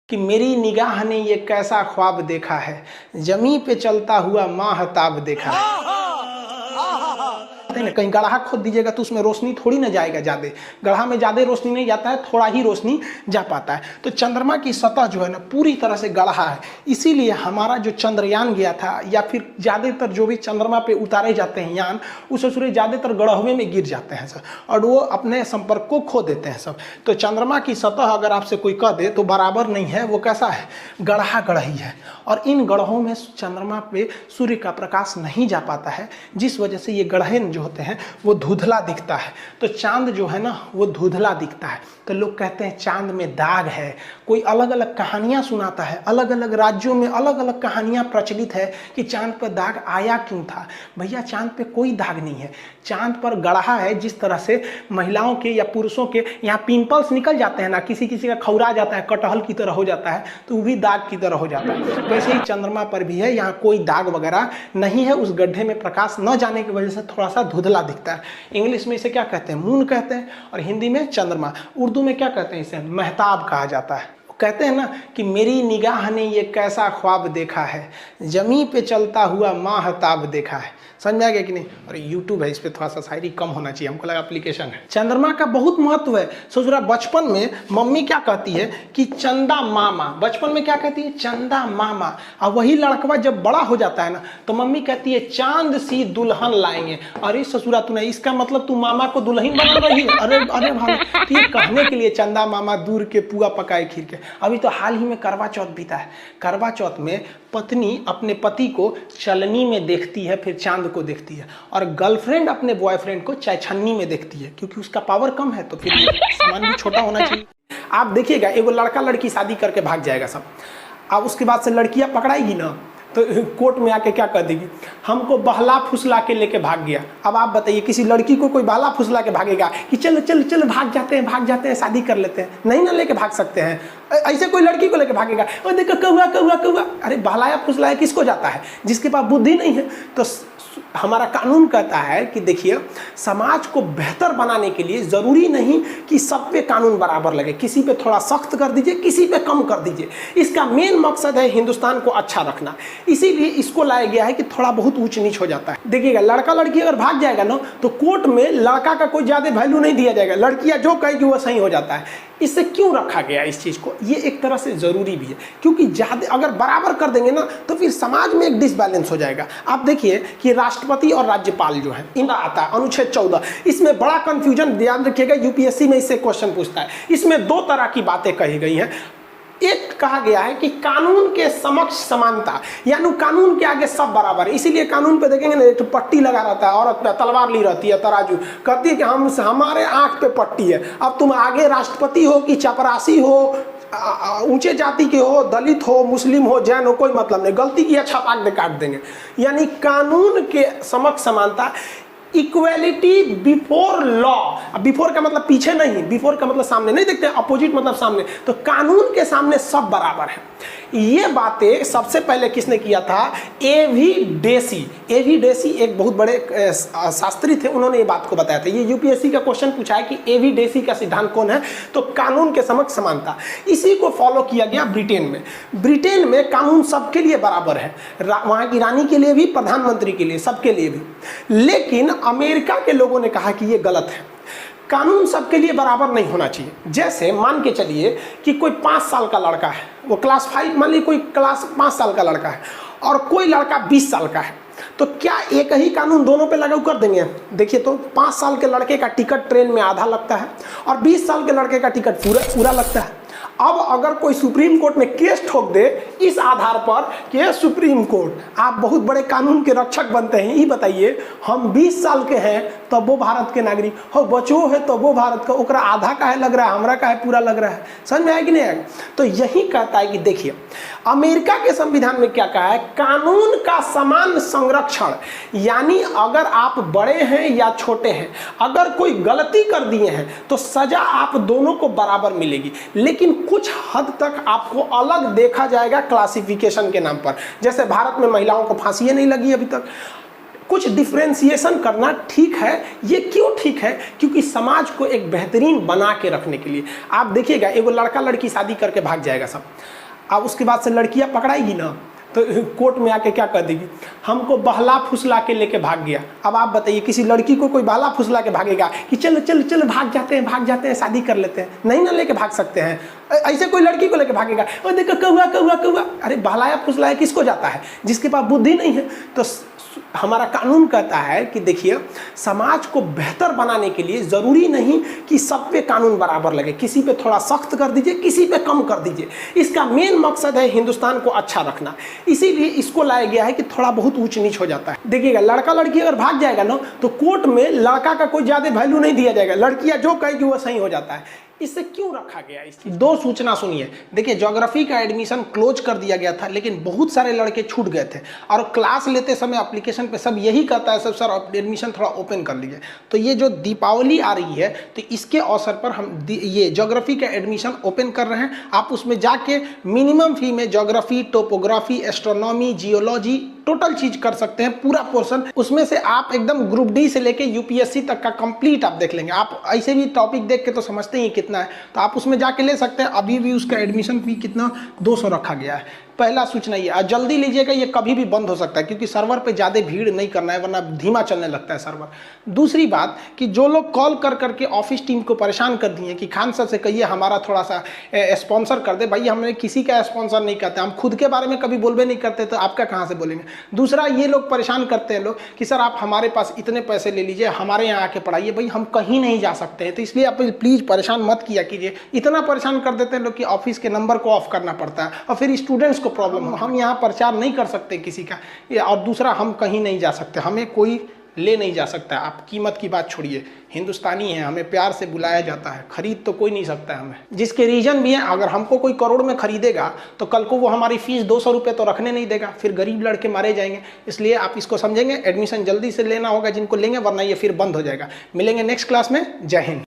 कि मेरी निगाह ने ये कैसा ख्वाब देखा है, जमी पे चलता हुआ माहताब देखा है। कहीं गढ़ा खोद दीजिएगा तो उसमें रोशनी थोड़ी ना जाएगा ज्यादा, गढ़ा में ज्यादा रोशनी नहीं जाता है, थोड़ा ही रोशनी जा पाता है। तो चंद्रमा की सतह जो है ना पूरी तरह से गढ़ा है, इसीलिए हमारा जो चंद्रयान गया था या फिर ज्यादातर जो भी चंद्रमा पे उतारे जाते हैं यान, उस सूर्य ज्यादातर गढ़वे में गिर जाते हैं सब, और वो अपने संपर्क को खो देते हैं सब। तो चंद्रमा की सतह अगर आपसे कोई कह दे तो बराबर नहीं है, वो कैसा है, गढ़ा गढ़ही है। और इन गढ़ों में चंद्रमा पे सूर्य का प्रकाश नहीं जा पाता है, जिस वजह से ये गढ़े जो होते हैं वो धुंधला दिखता है। तो चांद जो है ना वो धुंधला दिखता है। तो लोग कहते हैं चांद में दाग है, कोई अलग अलग कहानियां सुनाता है, अलग अलग राज्यों में अलग अलग कहानियां प्रचलित है कि चांद पर दाग आया क्यों था। भैया चांद पे कोई दाग नहीं है, चांद पर गढ़ा है। जिस तरह से महिलाओं के या पुरुषों के यहाँ पिंपल्स निकल जाते हैं ना, किसी किसी का खौरा जाता है, कटहल की तरह हो जाता है, तो वो भी दाग की तरह हो जाता है। वैसे ही चंद्रमा पर भी है, यहाँ कोई दाग वगैरह नहीं है। उस गड्ढे में प्रकाश न जाने की वजह से थोड़ा सा धुंधला दिखता है। इंग्लिश में इसे क्या कहते हैं, मून कहते हैं, और हिंदी में चंद्रमा। उर्दू में क्या कहते हैं, इसे महताब कहा जाता है। कहते हैं ना कि मेरी निगाह ने ये कैसा ख्वाब देखा है, जमी पे चलता हुआ माहताब देखा है। समझ आ गया कि नहीं। और यूट्यूब है, इस पर थोड़ा सा शायरी कम होना चाहिए, हमको लगा एप्लीकेशन है। चंद्रमा का बहुत महत्व है। सोचरा बचपन में मम्मी क्या कहती है कि चंदा मामा, बचपन में क्या कहती है, चंदा मामा। और वही लड़कवा जब बड़ा हो जाता है ना तो मम्मी कहती है चांद सी दुल्हन लाएंगे। अरे ससुरा तू नहीं, इसका मतलब तू मामा को दुल्हन बना रही है। अरे अरे भाई, ये कहने के लिए चंदा मामा दूर के पुआ पकाए खीर के। अभी तो हाल ही में करवा चौथ बीता है। करवा चौथ में पत्नी अपने पति को चलनी में देखती है, फिर चांद को देखती है, और गर्लफ्रेंड अपने बॉयफ्रेंड को चायछन्नी में देखती है, क्योंकि उसका पावर कम है तो फिर सामान भी छोटा होना चाहिए। आप देखिएगा एगो लड़का लड़की शादी करके भाग जाएगा सब, अब उसके बाद से लड़कियां पकड़ाएगी ना तो कोर्ट में आके क्या कर देगी, हमको बहला फुसला के लेके भाग गया। अब आप बताइए किसी लड़की को कोई बहला फुसला के भागेगा कि चलो चलो चलो भाग जाते हैं शादी कर लेते हैं, नहीं ना लेके भाग सकते हैं। ऐसे कोई लड़की को लेके भागेगा, और देखो कौआ कौआ कौआ। अरे बहलाया फुसलाया किसको जाता है, जिसके पास बुद्धि नहीं है। तो हमारा कानून कहता है कि देखिए समाज को बेहतर बनाने के लिए जरूरी नहीं कि सब पे कानून बराबर लगे, किसी पे थोड़ा सख्त कर दीजिए, किसी पे कम कर दीजिए। इसका मेन मकसद है हिंदुस्तान को अच्छा रखना, इसीलिए इसको लाया गया है कि थोड़ा बहुत ऊंच नीच हो जाता है। देखिएगा लड़का लड़की अगर भाग जाएगा ना तो कोर्ट में लड़का का कोई ज्यादा वैल्यू नहीं दिया जाएगा, लड़कियां जो कहेगी वो सही हो जाता है। इससे क्यों रखा गया इस चीज को, ये एक तरह से जरूरी भी है, क्योंकि ज्यादा अगर बराबर कर देंगे ना तो फिर समाज में एक डिसबैलेंस हो जाएगा। आप देखिए कि राष्ट्रपति और राज्यपाल जो है इनका आता है अनुच्छेद 14, इसमें बड़ा कंफ्यूजन, ध्यान रखिएगा यूपीएससी में इससे क्वेश्चन पूछता है। इसमें दो तरह की बातें कही गई हैं। एक कहा गया है कि कानून के समक्ष समानता, यानी कानून के आगे सब बराबर है। इसीलिए कानून पे देखेंगे ना एक पट्टी लगा रहता है, औरत पे तलवार ली रहती है, तराजू, कहती है कि हमारे आंख पे पट्टी है। अब तुम आगे राष्ट्रपति हो कि चपरासी हो, ऊंचे जाति के हो, दलित हो, मुस्लिम हो, जैन हो, कोई मतलब नहीं, गलती किया छपाक दे काट देंगे। यानी कानून के समक्ष समानता, इक्वेलिटी बिफोर लॉ। बिफोर का मतलब पीछे नहीं, बिफोर का मतलब सामने नहीं, देखते अपोजिट मतलब सामने। तो कानून के सामने सब बराबर है। ये बातें सबसे पहले किसने किया था, एवी डेसी। एवी डेसी एक बहुत बड़े शास्त्री थे, उन्होंने ये बात को बताया था। ये यूपीएससी का क्वेश्चन पूछा है कि एवी डेसी का सिद्धांत कौन है, तो कानून के समक्ष समानता। इसी को फॉलो किया गया ब्रिटेन में। ब्रिटेन में कानून सबके लिए बराबर है, वहां की रानी के लिए भी, प्रधानमंत्री के लिए, सबके लिए भी। लेकिन अमेरिका के लोगों ने कहा कि ये गलत है, कानून सबके लिए बराबर नहीं होना चाहिए। जैसे मान के चलिए कि कोई 5 साल का लड़का है, वो क्लास 5, मान लीजिए कोई क्लास 5 साल का लड़का है, और कोई लड़का 20 साल का है, तो क्या एक ही कानून दोनों पे लागू कर देंगे। देखिए तो 5 साल के लड़के का टिकट ट्रेन में आधा लगता है, और 20 साल के लड़के का टिकट पूरा लगता है। अब अगर कोई सुप्रीम कोर्ट में केस ठोक दे इस आधार पर कि सुप्रीम कोर्ट आप बहुत बड़े कानून के रक्षक बनते हैं, ये बताइए हम 20 साल के हैं तब वो भारत के नागरिक हो, बचो है तब वो भारत का, ओकरा आधा का है लग रहा है, हमरा का है पूरा लग रहा है। समझ में आया कि नहीं आया। तो यही कहता है कि देखिए अमेरिका के संविधान में क्या कहा है, कानून का समान संरक्षण। यानी अगर आप बड़े हैं या छोटे हैं, अगर कोई गलती कर दिए हैं तो सजा आप दोनों को बराबर मिलेगी, लेकिन कुछ हद तक आपको अलग देखा जाएगा क्लासिफिकेशन के नाम पर। जैसे भारत में महिलाओं को फांसी नहीं लगी अभी तक, कुछ डिफ्रेंसिएशन करना ठीक है। ये क्यों ठीक है? क्योंकि समाज को एक बेहतरीन बना के रखने के लिए। आप देखिएगा, एगो लड़का लड़की शादी करके भाग जाएगा सब, अब उसके बाद से लड़कियां पकड़ाएगी ना तो कोर्ट में आके क्या कर देगी, हमको बहला फुसला के लेके भाग गया। अब आप बताइए, किसी लड़की को कोई बहला फुसला के भागेगा कि चलो चलो चलो भाग जाते हैं शादी कर लेते हैं? नहीं ना लेके भाग सकते हैं। ऐसे कोई लड़की को लेके भागेगा, और देखो कौआ कौआ कौआ, अरे बहलाया फुसलाया किसको जाता है? जिसके पास बुद्धि नहीं है। तो हमारा कानून कहता है कि देखिए, समाज को बेहतर बनाने के लिए जरूरी नहीं कि सब पे कानून बराबर लगे, किसी पे थोड़ा सख्त कर दीजिए, किसी पे कम कर दीजिए। इसका मेन मकसद है हिंदुस्तान को अच्छा रखना, इसीलिए इसको लाया गया है कि थोड़ा बहुत ऊंच नीच हो जाता है। देखिएगा, लड़का लड़की अगर भाग जाएगा ना तो कोर्ट में लड़का का कोई ज्यादा वैल्यू नहीं दिया जाएगा, लड़कियां जो कहेगी वो सही हो जाता है। इससे क्यों रखा गया? इसकी दो सूचना सुनिए। देखिए, ज्योग्राफी का एडमिशन क्लोज कर दिया गया था, लेकिन बहुत सारे लड़के छूट गए थे और क्लास लेते समय एप्लीकेशन पे सब यही कहता है, सब सर एडमिशन थोड़ा ओपन कर लीजिए। तो ये जो दीपावली आ रही है, तो इसके अवसर पर हम ये ज्योग्राफी का एडमिशन ओपन कर रहे हैं। आप उसमें जाके मिनिमम फी में geography, topography, astronomy, geology total चीज कर सकते हैं, पूरा पोर्शन। उसमें से आप एकदम ग्रुप डी से लेके यूपीएससी तक का कंप्लीट आप देख लेंगे। आप ऐसे भी टॉपिक देख के तो समझते ही कितना है, तो आप उसमें जाके ले सकते हैं। अभी भी उसका एडमिशन फी कितना 200 रखा गया है। पहला सूचना ये, जल्दी लीजिएगा, ये कभी भी बंद हो सकता है, क्योंकि सर्वर पे ज़्यादा भीड़ नहीं करना है, वरना धीमा चलने लगता है सर्वर। दूसरी बात कि जो लोग कॉल कर करके ऑफिस टीम को परेशान कर दिए कि खान सर से कहिए हमारा थोड़ा सा स्पॉन्सर कर दे, भाई हमने किसी का स्पॉन्सर नहीं करते, हम खुद के बारे में कभी बोलबे नहीं करते, तो आपका कहाँ से बोलेंगे। दूसरा, ये लोग परेशान करते हैं लोग कि सर आप हमारे पास इतने पैसे ले लीजिए, हमारे यहाँ आके पढ़ाइए। भाई हम कहीं नहीं जा सकते हैं, तो इसलिए आप प्लीज़ परेशान मत किया कीजिए। इतना परेशान कर देते हैं लोग कि ऑफिस के नंबर को ऑफ करना पड़ता है और फिर स्टूडेंट्स को प्रॉब्लम हो। हम यहाँ प्रचार नहीं कर सकते किसी का, और दूसरा हम कहीं नहीं जा सकते, हमें कोई ले नहीं जा सकता। आप कीमत की बात छोड़िए, हिंदुस्तानी है, हमें प्यार से बुलाया जाता है, खरीद तो कोई नहीं सकता है हमें। जिसके रीजन भी है, अगर हमको कोई करोड़ में खरीदेगा तो कल को वो हमारी फीस 200 रुपये तो रखने नहीं देगा, फिर गरीब लड़के मारे जाएंगे। इसलिए आप इसको समझेंगे, एडमिशन जल्दी से लेना होगा जिनको लेंगे, वरना ये फिर बंद हो जाएगा। मिलेंगे नेक्स्ट क्लास में। जय हिंद।